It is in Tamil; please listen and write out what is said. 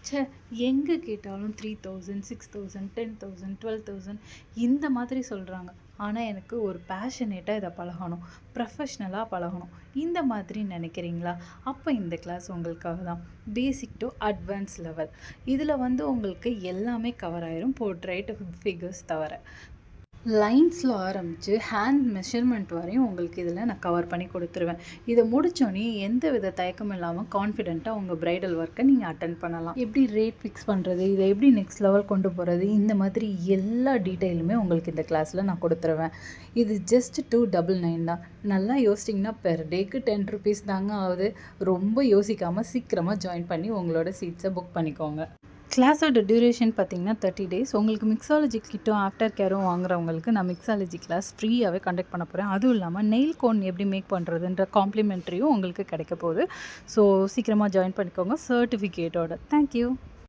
ச்சே! எங்கே கேட்டாலும் 3000, 6000, 10,000, 12,000 இந்த மாதிரி சொல்கிறாங்க. ஆனால் எனக்கு ஒரு பேஷனேட்டாக இதை பழகணும், ப்ரொஃபஷ்னலாக பழகணும். இந்த மாதிரி நினைக்கிறீங்களா? அப்போ இந்த கிளாஸ் உங்களுக்காக தான். Basic to advance level. இதில் உங்களுக்கு எல்லாமே கவர் ஆயிரும், போர்ட்ரைட் ஃபிகர்ஸ் தவிர. லைன்ஸில் ஆரம்பித்து ஹேண்ட் மெஷர்மெண்ட் வரையும் உங்களுக்கு இதில் நான் கவர் பண்ணி கொடுத்துருவேன். இதை முடித்தோடனே எந்த வித தயக்கமும் இல்லாமல் கான்ஃபிடென்ட்டாக உங்கள் ப்ரைடல் ஒர்க்கை நீங்கள் அட்டென்ட் பண்ணலாம். எப்படி ரேட் ஃபிக்ஸ் பண்ணுறது, இதை எப்படி நெக்ஸ்ட் லெவல் கொண்டு போகிறது, இந்த மாதிரி எல்லா டீட்டெயிலுமே உங்களுக்கு இந்த கிளாஸில் நான் கொடுத்துருவேன். இது ஜஸ்ட் 299 தான். நல்லா யோசிச்சிங்கன்னா பெர் டேக்கு 10 ருபீஸ் தாங்க ஆகுது. ரொம்ப யோசிக்காமல் சீக்கிரமாக ஜாயின் பண்ணி உங்களோட சீட்ஸை புக் பண்ணிக்கோங்க. கிளாஸோட டியூரேஷன் பார்த்திங்கன்னா 30 days. உங்களுக்கு மிக்ஸாலஜி கிட்டும் ஆஃப்டர் கேரும் வாங்குறவங்களுக்கு நான் மிக்ஸாலஜி கிளாஸ் ஃப்ரீயாகவே கண்டக்ட் பண்ண போகிறேன். அதுவும் இல்லாமல் நெயில் கோன் எப்படி மேக் பண்ணுறதுன்ற காம்ப்ளிமெண்ட்ரியும் உங்களுக்கு கிடைக்க போகுது. ஸோ சீக்கிரமாக ஜாயின் பண்ணிக்கோங்க சர்டிஃபிகேட்டோட. தேங்க்யூ.